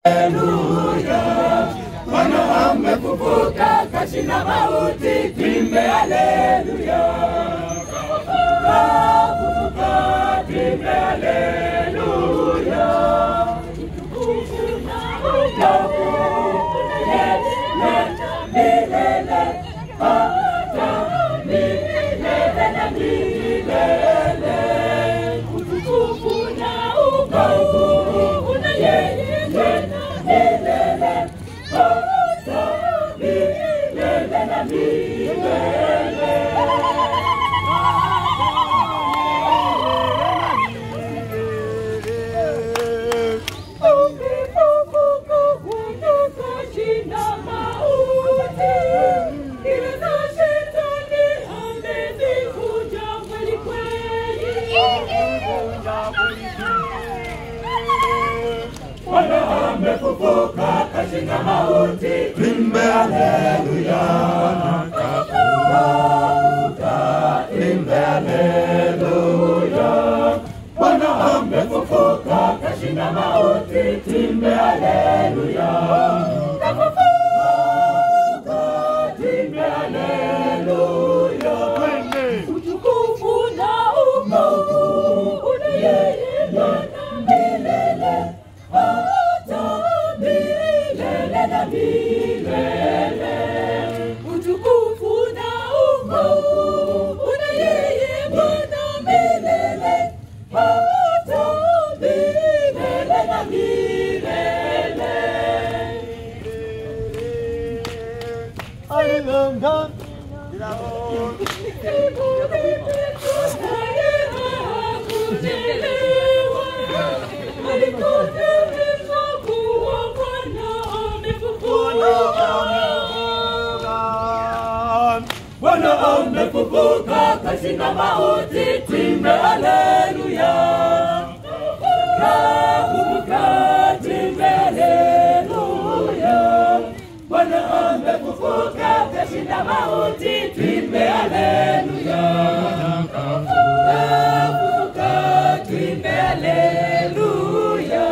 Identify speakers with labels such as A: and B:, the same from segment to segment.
A: Haleluya, Bwana amefufuka kashinda mauti, tuimbe haleluya. Kafufuka, tuimbe haleluya. Milele, hata milele na milele. Utukufu na ukuu una yeye milele, hata milele na milele. Bwana amefufuka kashinda mauti, tuimbe haleluya. Kafufuka, tuimbe haleluya. Bwana amefufuka kashinda mauti, tuimbe haleluya. Kafufuka, tuimbe haleluya. Utukufu na ukuu una yeye milele, hata milele na milele. Utukufu na ukuu una yeye Bwana milele, hata milele na milele. Hallelujah. Bwana amefufuka kashinda mauti, tuimbe haleluya. Kafufuka, tuimbe haleluya. Bwana amefufuka kashinda mauti, tuimbe haleluya. Kafufuka, tuimbe haleluya.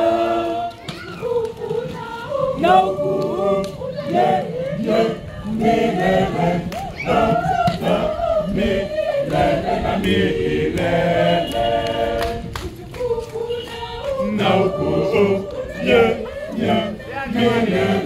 A: Na ukuu yeye milele, hata milele na milele. Na ukuu yeye milele,